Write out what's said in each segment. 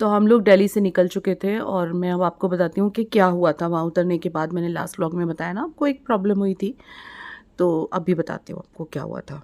तो हम लोग दिल्ली से निकल चुके थे और मैं अब आपको बताती हूँ कि क्या हुआ था वहाँ उतरने के बाद। मैंने लास्ट व्लॉग में बताया ना आपको एक प्रॉब्लम हुई थी, तो अभी बताती हूँ आपको क्या हुआ था।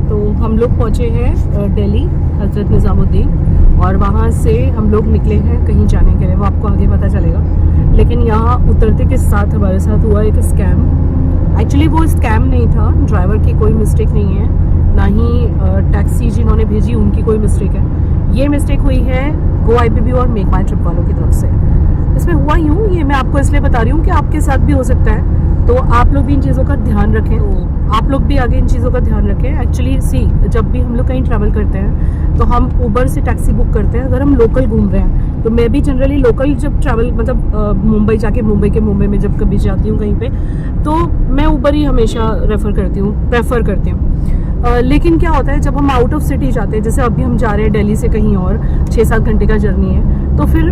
तो हम लोग पहुँचे हैं दिल्ली हज़रत निज़ामुद्दीन और वहाँ से हम लोग निकले हैं कहीं जाने के लिए, वो आपको आगे पता चलेगा। लेकिन यहाँ उतरते के साथ हमारे साथ हुआ एक स्कैम। एक्चुअली वो स्कैम नहीं था, ड्राइवर की कोई मिस्टेक नहीं है, ना ही टैक्सी जिन्होंने भेजी उनकी कोई मिस्टेक है। ये मिस्टेक हुई है GoIBBO और मेक माई ट्रिप वालों की तरफ से। इसमें हुआ यूँ, ये मैं आपको इसलिए बता रही हूँ कि आपके साथ भी हो सकता है, तो आप लोग भी इन चीज़ों का ध्यान रखें। तो आप लोग भी आगे इन चीज़ों का ध्यान रखें। एक्चुअली जब भी हम लोग कहीं ट्रैवल करते हैं तो हम उबर से टैक्सी बुक करते हैं। अगर हम लोकल घूम रहे हैं तो मैं भी जनरली लोकल जब ट्रैवल मतलब मुंबई जाके मुंबई में जब कभी जाती हूँ कहीं पे, तो मैं उबर ही हमेशा प्रेफर करती हूँ। लेकिन क्या होता है जब हम आउट ऑफ सिटी जाते हैं, जैसे अभी हम जा रहे हैं दिल्ली से कहीं और 6-7 घंटे का जर्नी है, तो फिर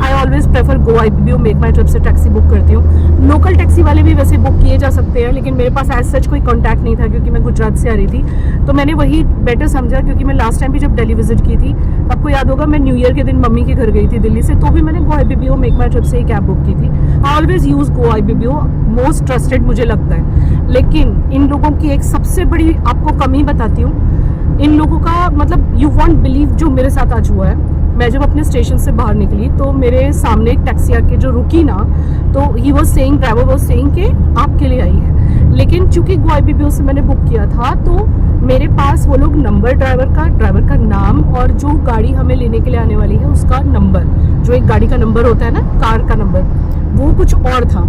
I always prefer GoIBBO make my trip से टैक्सी बुक करती हूँ। लोकल टैक्सी वाले भी वैसे बुक किए जा सकते हैं, लेकिन मेरे पास एज सच कोई कॉन्टैक्ट नहीं था क्योंकि मैं गुजरात से आ रही थी, तो मैंने वही बेटर समझा। क्योंकि मैं लास्ट टाइम भी जब दिल्ली विजिट की थी, आपको याद होगा मैं न्यू ईयर के दिन मम्मी के घर गई थी दिल्ली से, तो भी मैंने GoIBBO मेक माई ट्रिप से ही कैब बुक की थी। I always use GoIBBO, most trusted मुझे लगता है। लेकिन इन लोगों की एक सबसे बड़ी आपको कमी बताती हूँ, इन लोगों का मतलब यू वॉन्ट बिलीव जो मेरे साथ आज हुआ है। मैं जब अपने स्टेशन से बाहर निकली तो मेरे सामने एक टैक्सी आके जो रुकी ना, तो ड्राइवर वाज सेइंग कि आपके लिए आई है। लेकिन चूंकि GoIBBO से मैंने बुक किया था, तो मेरे पास वो लोग नंबर, ड्राइवर का नाम और जो गाड़ी हमें लेने के लिए आने वाली है उसका नंबर, जो एक गाड़ी का नंबर होता है ना, कार का नंबर, वो कुछ और था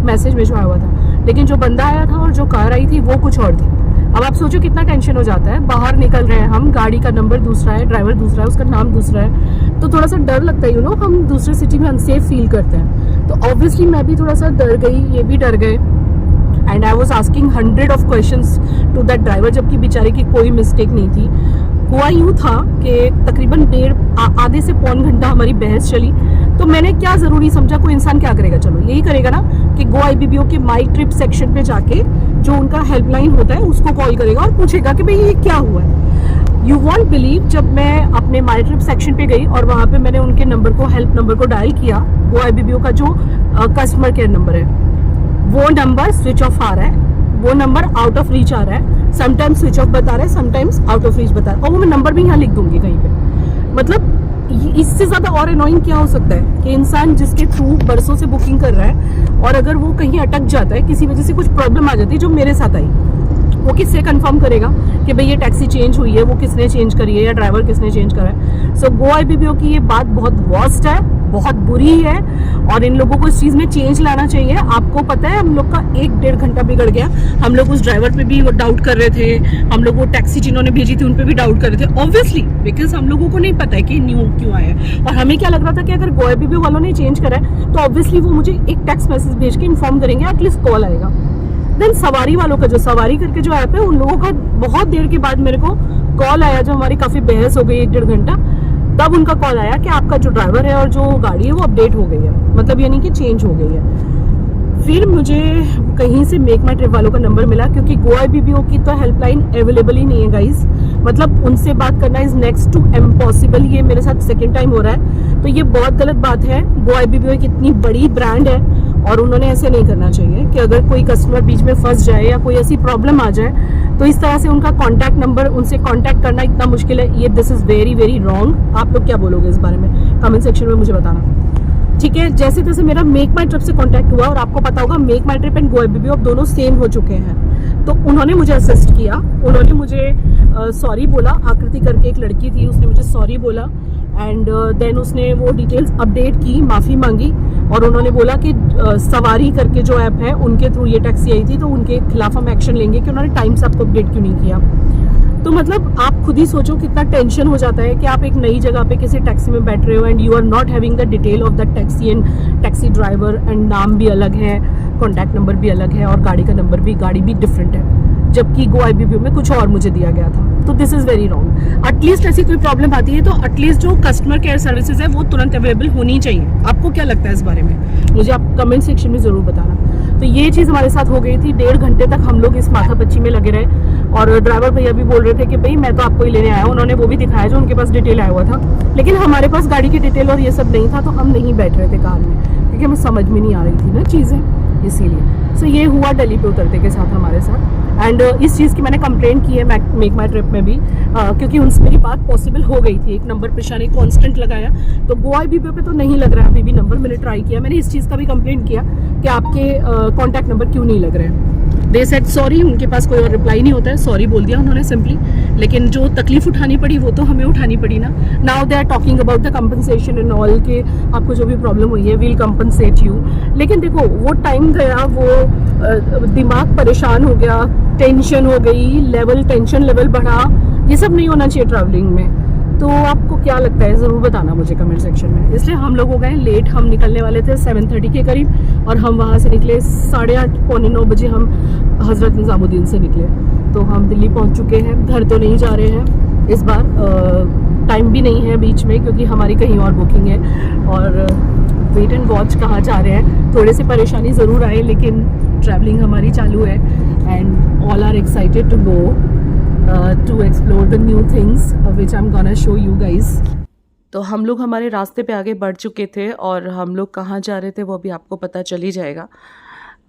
मैसेज में जो आया हुआ था। लेकिन जो बंदा आया था और जो कार आई थी वो कुछ और थी। अब आप सोचो कितना टेंशन हो जाता है। बाहर निकल रहे हैं हम, गाड़ी का नंबर दूसरा है, ड्राइवर दूसरा है, उसका नाम दूसरा है, तो थोड़ा सा डर लगता है। हम दूसरे सिटी में अनसेफ फील करते हैं। तो ऑब्वियसली मैं भी थोड़ा सा डर गई, ये भी डर गए, and I was asking 100 of questions to that driver, जबकि बेचारे की कोई मिस्टेक नहीं थी। हुआ यूँ था कि तकरीबन आधे से पौन घंटा हमारी बहस चली। तो मैंने क्या ज़रूरी समझा, कोई इंसान क्या करेगा, चलो यही करेगा ना कि GoIBBO के माई ट्रिप सेक्शन पे जाके जो उनका हेल्पलाइन होता है उसको कॉल करेगा और पूछेगा कि भाई ये क्या हुआ है। यू वॉन्ट बिलीव, जब मैं अपने माई ट्रिप सेक्शन पे गई और वहाँ पे मैंने उनके नंबर को, हेल्प नंबर को डायल किया, GoIBBO का जो कस्टमर केयर नंबर है, वो नंबर स्विच ऑफ आ रहा है, वो नंबर आउट ऑफ रीच आ रहा है, समटाइम्स स्विच ऑफ बता रहा है, समटाइम्स आउट ऑफ रीच बता रहा है। और वो मैं नंबर भी यहाँ लिख दूंगी कहीं पे। मतलब इससे ज्यादा और अनोइंग क्या हो सकता है कि इंसान जिसके थ्रू बरसों से बुकिंग कर रहा है और अगर वो कहीं अटक जाता है, किसी वजह से कुछ प्रॉब्लम आ जाती है जो मेरे साथ आई, वो किससे कंफर्म करेगा कि भाई ये टैक्सी चेंज हुई है, वो किसने चेंज करी है या ड्राइवर किसने चेंज करा है। सो GoIBBO की ये बात बहुत वर्स्ट है, बहुत बुरी है, और इन लोगों को इस चीज़ में चेंज लाना चाहिए। आपको पता है हम लोग का 1-1.5 घंटा बिगड़ गया। हम लोग उस ड्राइवर पे भी वो डाउट कर रहे थे, हम लोग वो टैक्सी जिन्होंने भेजी थी उन पे भी डाउट कर रहे थे, ऑब्वियसली बिकॉज हम लोगों को नहीं पता है कि न्यू क्यों आया है। और हमें क्या लग रहा था कि अगर GoIBBO वालों ने चेंज करा है तो ऑब्वियसली वो मुझे एक टेक्स्ट मैसेज भेज के इन्फॉर्म करेंगे, एटलीस्ट कॉल आएगा। देन सवारी वालों का, जो सवारी करके जो ऐप है, उन लोगों का बहुत देर के बाद मेरे को कॉल आया, जो हमारी काफ़ी बहस हो गई 1-1.5 घंटा, तब उनका कॉल आया कि आपका जो ड्राइवर है और जो गाड़ी है वो अपडेट हो गई है, मतलब यानी कि चेंज हो गई है। फिर मुझे कहीं से मेक माई ट्रिप वालों का नंबर मिला, क्योंकि GoIBBO की तो हेल्पलाइन अवेलेबल ही नहीं है गाइज। मतलब उनसे बात करना इज नेक्स्ट टू इम्पॉसिबल। ये मेरे साथ सेकेंड टाइम हो रहा है, तो ये बहुत गलत बात है। GoIBBO एक इतनी बड़ी ब्रांड है और उन्होंने ऐसे नहीं करना चाहिए कि अगर कोई कस्टमर बीच में फंस जाए या कोई ऐसी प्रॉब्लम आ जाए तो इस तरह से उनका कांटेक्ट नंबर, उनसे कांटेक्ट करना इतना मुश्किल है। ये this is very very wrong. आप लोग क्या बोलोगे इस बारे में, कमेंट सेक्शन में मुझे बताना। ठीक है, जैसे तैसे मेरा मेक माई ट्रिप से कांटेक्ट हुआ, और आपको पता होगा make my trip and GoIBBO अब दोनों सेम हो चुके हैं। तो उन्होंने मुझे असिस्ट किया, उन्होंने मुझे सॉरी बोला। आकृति करके एक लड़की थी, उसने मुझे सॉरी बोला, एंड देन उसने वो डिटेल्स अपडेट की, माफ़ी मांगी, और उन्होंने बोला कि सवारी करके जो ऐप है उनके थ्रू ये टैक्सी आई थी, तो उनके खिलाफ हम एक्शन लेंगे कि उन्होंने टाइम से आपको अपडेट क्यों नहीं किया। तो मतलब आप खुद ही सोचो कितना टेंशन हो जाता है कि आप एक नई जगह पे किसी टैक्सी में बैठ रहे हो and you are not having the detail of the taxi and taxi driver, and नाम भी अलग है, कॉन्टैक्ट नंबर भी अलग है, और गाड़ी का नंबर भी, गाड़ी भी डिफरेंट है, जबकि GoIBBO में कुछ और मुझे दिया गया था। तो this is very wrong. At least ऐसी कोई प्रॉब्लम आती है तो एटलीस्ट जो कस्टमर केयर सर्विसेज है वो तुरंत अवेलेबल होनी चाहिए। आपको क्या लगता है इस बारे में, मुझे आप कमेंट सेक्शन में ज़रूर बताना। तो ये चीज़ हमारे साथ हो गई थी। 1.5 घंटे तक हम लोग इस माथापच्ची में लगे रहे और ड्राइवर भैया भी बोल रहे थे कि भाई मैं तो आपको ही लेने आया हूँ। उन्होंने वो भी दिखाया जो उनके पास डिटेल आया हुआ था, लेकिन हमारे पास गाड़ी की डिटेल और ये सब नहीं था, तो हम नहीं बैठ रहे थे कार में क्योंकि हमें समझ में नहीं आ रही थी ना चीज़ें, इसीलिए। सो ये हुआ दिल्ली पे उतरते के साथ हमारे साथ। एंड इस चीज़ की मैंने कंप्लेंट की है मेक माई ट्रिप में भी, क्योंकि उनसे मेरी बात पॉसिबल हो गई थी। एक नंबर प्रशा ने कांस्टेंट लगाया, तो गोवा बीपी पे तो नहीं लग रहा अभी भी नंबर। मैंने ट्राई किया, मैंने इस चीज़ का भी कंप्लेंट किया कि आपके कॉन्टैक्ट नंबर क्यों नहीं लग रहे हैं। दे सेड सॉरी, उनके पास कोई और रिप्लाई नहीं होता है, सॉरी बोल दिया उन्होंने सिंपली। लेकिन जो तकलीफ उठानी पड़ी वो तो हमें उठानी पड़ी ना। Now they are talking about the compensation and all, के आपको जो भी प्रॉब्लम हुई है वील कंपनसेट यू। लेकिन देखो वो टाइम गया, वो दिमाग परेशान हो गया, टेंशन हो गई, टेंशन लेवल बढ़ा, ये सब नहीं होना चाहिए ट्रैवलिंग में। तो आपको क्या लगता है ज़रूर बताना मुझे कमेंट सेक्शन में। इसलिए हम लोग हो गए लेट, हम निकलने वाले थे 7:30 के करीब और हम वहाँ से निकले 8:30 पौने 9 बजे हम हज़रत निज़ामुद्दीन से निकले। तो हम दिल्ली पहुँच चुके हैं। घर तो नहीं जा रहे हैं इस बार, टाइम भी नहीं है बीच में क्योंकि हमारी कहीं और बुकिंग है। और वेट एंड वॉच कहाँ जा रहे हैं, थोड़े से परेशानी ज़रूर आए, लेकिन ट्रैवलिंग हमारी चालू है and all are excited to go to explore the new things which I'm gonna show you guys। तो हम लोग हमारे रास्ते पे आगे बढ़ चुके थे और हम लोग कहाँ जा रहे थे वो भी आपको पता चल ही जाएगा।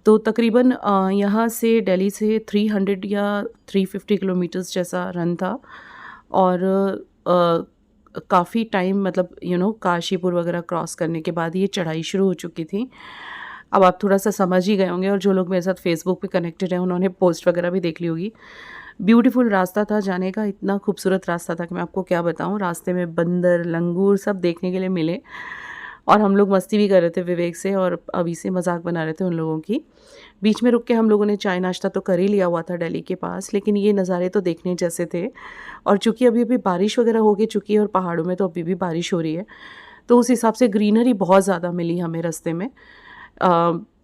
तो तकरीबन यहाँ से दिल्ली से 300 या 350 किलोमीटर्स जैसा रन था और काफ़ी टाइम, मतलब काशीपुर वगैरह क्रॉस करने के बाद ये चढ़ाई शुरू हो चुकी थी। अब आप थोड़ा सा समझ ही गए होंगे और जो लोग मेरे साथ फेसबुक पे कनेक्टेड हैं उन्होंने पोस्ट वगैरह भी देख ली होगी। ब्यूटीफुल रास्ता था जाने का, इतना खूबसूरत रास्ता था कि मैं आपको क्या बताऊं। रास्ते में बंदर, लंगूर सब देखने के लिए मिले और हम लोग मस्ती भी कर रहे थे विवेक से और अभी से मजाक बना रहे थे उन लोगों की। बीच में रुक के हम लोगों ने चाय नाश्ता तो कर ही लिया हुआ था दिल्ली के पास, लेकिन ये नज़ारे तो देखने जैसे थे। और चूँकि अभी अभी बारिश वगैरह हो गई चुकी है और पहाड़ों में तो अभी भी बारिश हो रही है, तो उस हिसाब से ग्रीनरी बहुत ज़्यादा मिली हमें रास्ते में।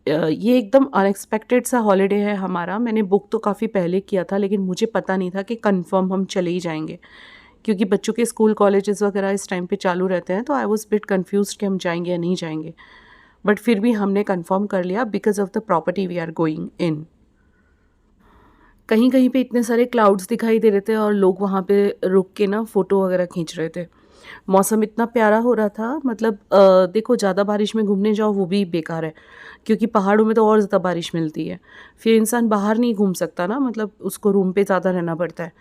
ये एकदम अनएक्सपेक्टेड सा हॉलीडे है हमारा। मैंने बुक तो काफ़ी पहले किया था, लेकिन मुझे पता नहीं था कि कंफर्म हम चले ही जाएंगे, क्योंकि बच्चों के स्कूल कॉलेजेस वगैरह इस टाइम पे चालू रहते हैं। तो आई वाज बिट कंफ्यूज्ड कि हम जाएंगे या नहीं जाएंगे, बट फिर भी हमने कंफर्म कर लिया because of the property we are going in. कहीं कहीं पे इतने सारे क्लाउड्स दिखाई दे रहे थे और लोग वहाँ पे रुक के ना फ़ोटो वगैरह खींच रहे थे। मौसम इतना प्यारा हो रहा था, मतलब देखो ज़्यादा बारिश में घूमने जाओ वो भी बेकार है, क्योंकि पहाड़ों में तो और ज़्यादा बारिश मिलती है, फिर इंसान बाहर नहीं घूम सकता ना, मतलब उसको रूम पे ज़्यादा रहना पड़ता है।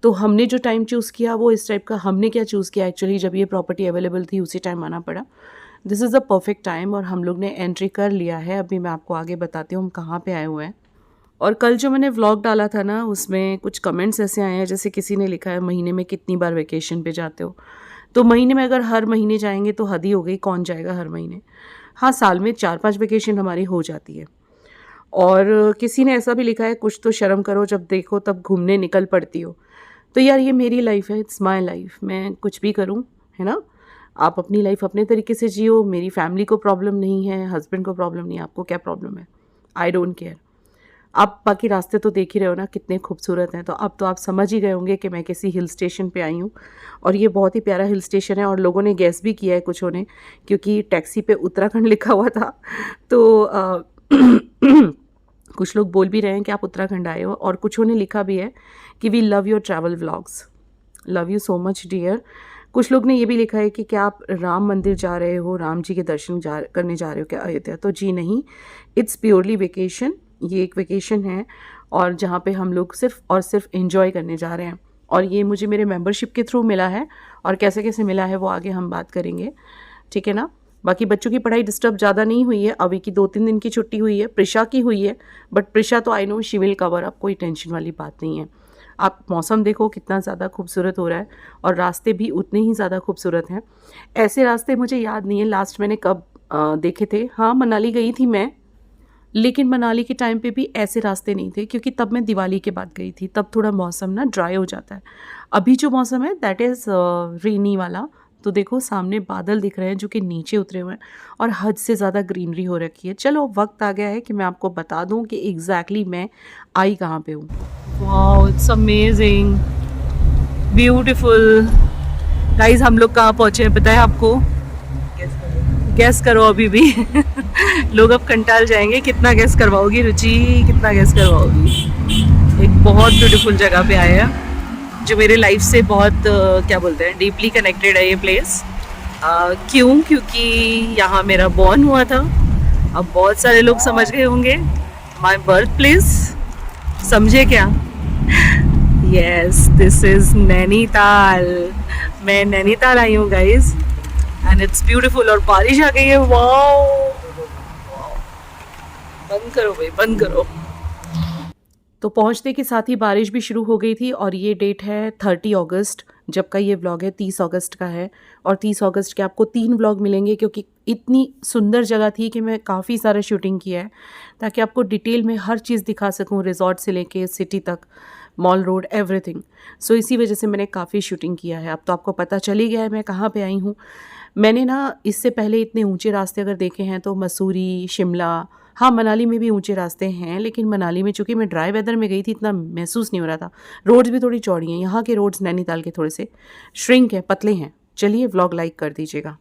तो हमने जो टाइम चूज़ किया वो इस टाइप का, हमने क्या चूज़ किया एक्चुअली, जब ये प्रॉपर्टी अवेलेबल थी उसी टाइम आना पड़ा। This is the perfect time और हम लोग ने एंट्री कर लिया है। अभी मैं आपको आगे बताती हूँ हम कहाँ पे आए हुए हैं। और कल जो मैंने व्लॉग डाला था ना, उसमें कुछ कमेंट्स ऐसे आए हैं, जैसे किसी ने लिखा है महीने में कितनी बार वेकेशन पे जाते हो। तो महीने में अगर हर महीने जाएंगे तो हद ही हो गई, कौन जाएगा हर महीने। हाँ, साल में 4-5 वेकेशन हमारी हो जाती है। और किसी ने ऐसा भी लिखा है कुछ तो शर्म करो, जब देखो तब घूमने निकल पड़ती हो। तो यार ये मेरी लाइफ है, इट्स माई लाइफ, मैं कुछ भी करूँ, है ना। आप अपनी लाइफ अपने तरीके से जियो। मेरी फैमिली को प्रॉब्लम नहीं है, हस्बैंड को प्रॉब्लम नहीं है, आपको क्या प्रॉब्लम है, आई डोंट केयर। आप बाकी रास्ते तो देख ही रहे हो ना कितने खूबसूरत हैं। तो अब तो आप समझ ही गए होंगे कि मैं किसी हिल स्टेशन पे आई हूँ और ये बहुत ही प्यारा हिल स्टेशन है। और लोगों ने गैस भी किया है कुछों ने, क्योंकि टैक्सी पे उत्तराखंड लिखा हुआ था। तो कुछ लोग बोल भी रहे हैं कि आप उत्तराखंड आए हो, और कुछों ने लिखा भी है कि we love your travel vlogs, love you so much dear. कुछ लोग ने ये भी लिखा है कि क्या आप राम मंदिर जा रहे हो, राम जी के दर्शन करने जा रहे हो क्या अयोध्या। तो जी नहीं, इट्स प्योरली वेकेशन। ये एक वेकेशन है और जहाँ पे हम लोग सिर्फ और सिर्फ एंजॉय करने जा रहे हैं। और ये मुझे मेरे मेंबरशिप के थ्रू मिला है, और कैसे कैसे मिला है वो आगे हम बात करेंगे, ठीक है ना। बाकी बच्चों की पढ़ाई डिस्टर्ब ज़्यादा नहीं हुई है, अभी की 2-3 दिन की छुट्टी हुई है, प्रिशा की हुई है, बट प्रिशा तो I know she will cover up, कोई टेंशन वाली बात नहीं है। आप मौसम देखो कितना ज़्यादा खूबसूरत हो रहा है और रास्ते भी उतने ही ज़्यादा खूबसूरत हैं। ऐसे रास्ते मुझे याद नहीं है लास्ट मैंने कब देखे थे। हाँ, मनाली गई थी मैं, लेकिन मनाली के टाइम पे भी ऐसे रास्ते नहीं थे, क्योंकि तब मैं दिवाली के बाद गई थी, तब थोड़ा मौसम ना ड्राई हो जाता है। अभी जो मौसम है दैट इज़ रेनी वाला। तो देखो सामने बादल दिख रहे हैं जो कि नीचे उतरे हुए हैं और हद से ज़्यादा ग्रीनरी हो रखी है। चलो वक्त आ गया है कि मैं आपको बता दूं कि एग्जैक्टली मैं आई कहाँ पे हूँ। Wow, it's amazing, beautiful. Guys हम लोग कहाँ पहुँचे हैं पता है आपको? गैस करो अभी भी। लोग अब कंटाल जाएंगे, कितना गैस करवाओगी रुचि, कितना गैस करवाओगी। एक बहुत ब्यूटीफुल जगह पे आए हैं जो मेरे लाइफ से बहुत क्या बोलते हैं, डीपली कनेक्टेड है ये प्लेस। क्यों? क्योंकि यहाँ मेरा बॉर्न हुआ था। अब बहुत सारे लोग समझ गए होंगे, माई बर्थ प्लेस। समझे क्या? Yes, this is Nainital. मैं नैनीताल आई हूँ गाइज, एंड इट्स ब्यूटीफुल। और बारिश आ गई है, वाओ। बंद करो भाई, बंद करो। तो पहुंचने के साथ ही बारिश भी शुरू हो गई थी, और ये डेट है 30 अगस्त। जब का ये व्लॉग है 30 अगस्त का है, और 30 अगस्त के आपको 3 व्लॉग मिलेंगे, क्योंकि इतनी सुंदर जगह थी कि मैं काफ़ी सारा शूटिंग किया है, ताकि आपको डिटेल में हर चीज़ दिखा सकूं, रिजॉर्ट से लेके सिटी तक, मॉल रोड, एवरीथिंग। सो इसी वजह से मैंने काफ़ी शूटिंग किया है। अब तो आपको पता चल ही गया है मैं कहाँ पे आई हूँ। मैंने ना इससे पहले इतने ऊंचे रास्ते अगर देखे हैं तो मसूरी, शिमला, हाँ मनाली में भी ऊंचे रास्ते हैं, लेकिन मनाली में चूंकि मैं ड्राई वेदर में गई थी इतना महसूस नहीं हो रहा था। रोड्स भी थोड़ी चौड़ी हैं। यहाँ के रोड्स नैनीताल के थोड़े से श्रिंक हैं, पतले हैं। चलिए व्लॉग लाइक कर दीजिएगा।